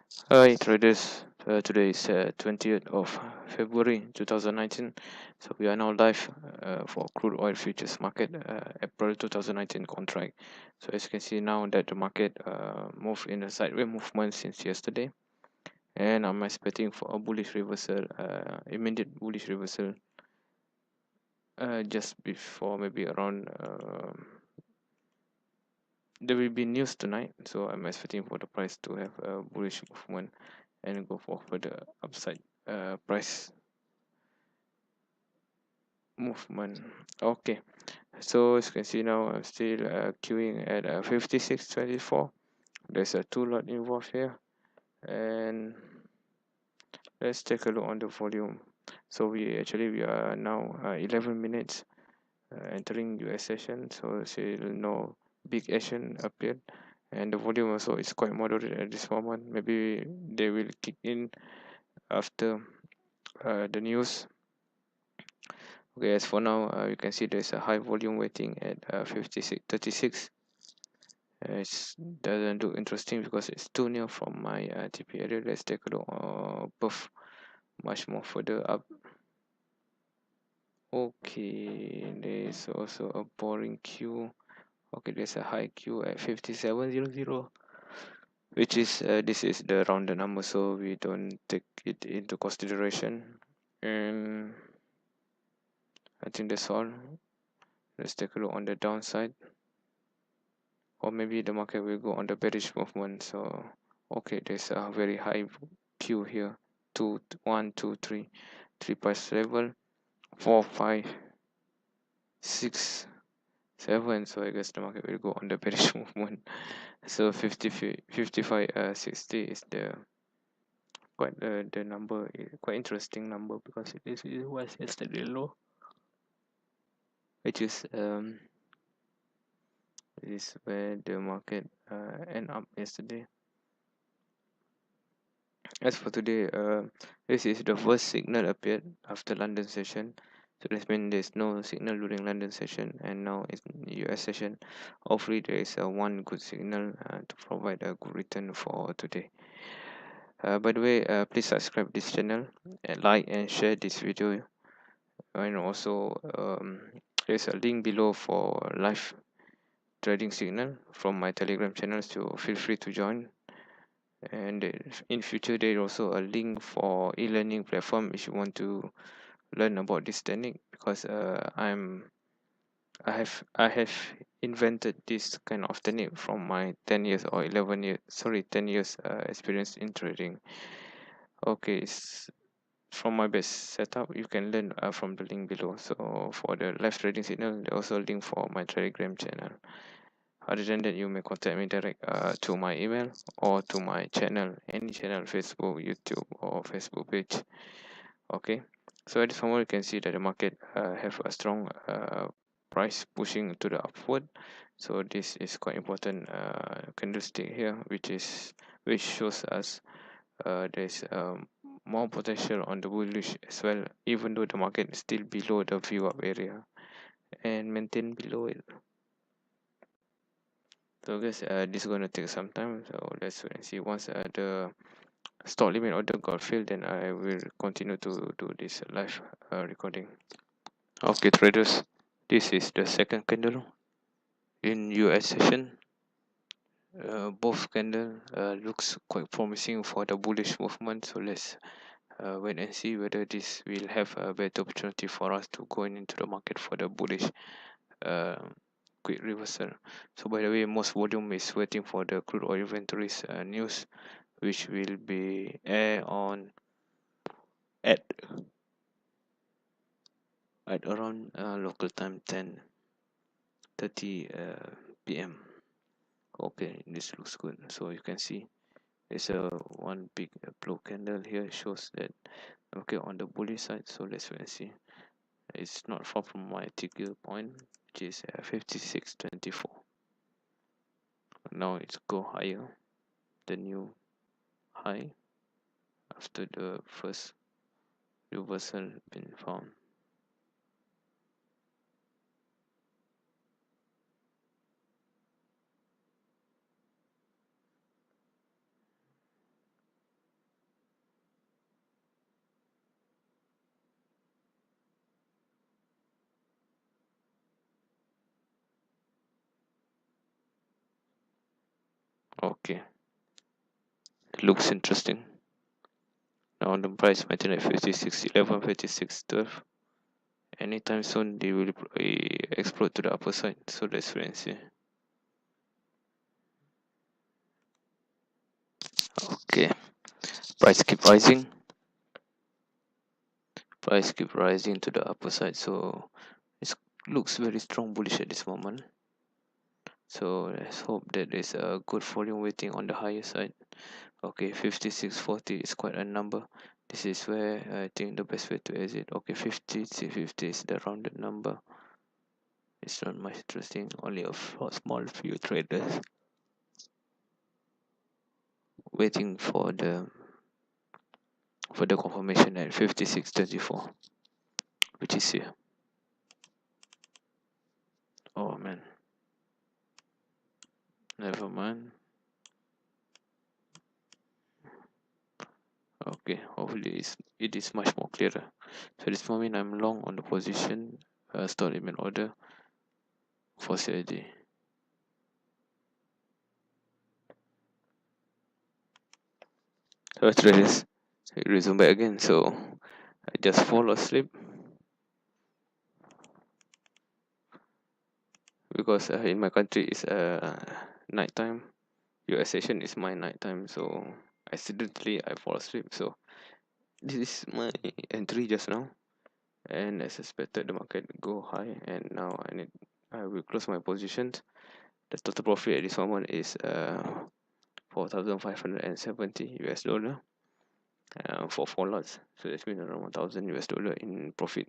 Hi traders, today is 20th of February 2019. So we are now live for crude oil futures market, April 2019 contract. So as you can see now that the market moved in a sideways movement since yesterday, and I'm expecting for a bullish reversal, immediate bullish reversal just before maybe around. There will be news tonight, so I'm expecting for the price to have a bullish movement and go for further upside price movement. Okay, so as you can see now I'm still queuing at 56.24. There's a two lot involved here, and let's take a look on the volume. So we are now 11 minutes entering US session, so still no big action appeared, and the volume also is quite moderate at this moment. Maybe they will kick in after the news. Okay, as for now, you can see there's a high volume waiting at 36. It doesn't look interesting because it's too near from my TP area. Let's take a look above, much more further up. Okay, there's also a boring queue. Okay, there's a high queue at 5700, which is this is the rounded number, so we don't take it into consideration. And I think that's all. Let's take a look on the downside, or maybe the market will go on the bearish movement. So okay, there's a very high queue here. 2 1 2 3 3 price level, 4 5 6 7. So I guess the market will go on the bearish movement. So 55 60 is the quite the number, quite interesting number, because it was yesterday low, which is where the market end up yesterday. As for today, this is the first signal appeared after London session. So this means there's no signal during London session, and now it's US session. Hopefully there is one good signal to provide a good return for today. By the way, please subscribe this channel and like and share this video. And also there's a link below for live trading signal from my Telegram channel, so feel free to join. And in future there is also a link for e-learning platform if you want to learn about this technique, because I have invented this kind of technique from my 10 years or 11 years, sorry, 10 years experience in trading. Okay, from my best setup you can learn from the link below. So for the live trading signal, there's also a link for my Telegram channel. Other than that, you may contact me direct to my email or to my channel, any channel, Facebook, YouTube, or Facebook page. Okay, so at this moment you can see that the market have a strong price pushing to the upward. So this is quite important candlestick here, which shows us there's more potential on the bullish as well, even though the market is still below the view up area and maintain below it. So guys, this is gonna take some time, so let's wait and see. Once the stop limit order got filled, then I will continue to do this live recording. Okay traders, this is the second candle in US session. Both candle looks quite promising for the bullish movement, so let's wait and see whether this will have a better opportunity for us to go into the market for the bullish uh, quick reversal. So by the way, most volume is waiting for the crude oil inventories news, which will be air on at around local time 10:30 p.m. Okay, this looks good. So you can see there's a one big blue candle here, shows that okay on the bullish side. So let's wait and see. It's not far from my TQ point, which is 56.24. Now it's go higher, the new high after the first reversal been found. Okay, looks interesting. Now on the price maintain at 56.11, 56.12. Anytime soon they will explode to the upper side, so let's wait and see. Okay, price keep rising. Price keep rising to the upper side, so it looks very strong bullish at this moment. So let's hope that there's a good volume waiting on the higher side. Okay, 56.40 is quite a number. This is where I think the best way to exit. Okay, 50 is the rounded number. It's not much interesting, only a small few traders waiting for the confirmation at 56.34, which is here. Oh man, never mind. Okay, hopefully it is much more clearer. So this moment I'm long on the position, start limit order for CID. So traders, resume back again. So I just fall asleep because in my country it's night time. US session is my night time, so accidentally I fall asleep. So this is my entry just now, and as expected the market go high, and now I will close my positions. The total profit at this moment is 4,570 US dollar for 4 lots, so that's means around 1,000 US dollar in profit.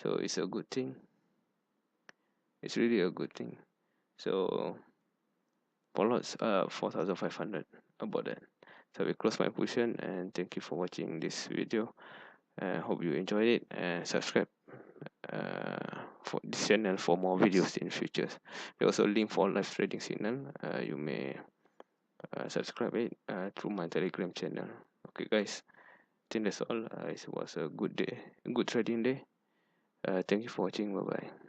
So it's a good thing. It's really a good thing. So 4 lots 4,500 about that. So we close my position, and thank you for watching this video. Hope you enjoyed it, and subscribe for this channel for more videos in future. There also link for live trading signal. You may subscribe it through my Telegram channel. Okay guys, I think that's all. It was a good day, good trading day. Thank you for watching. Bye bye.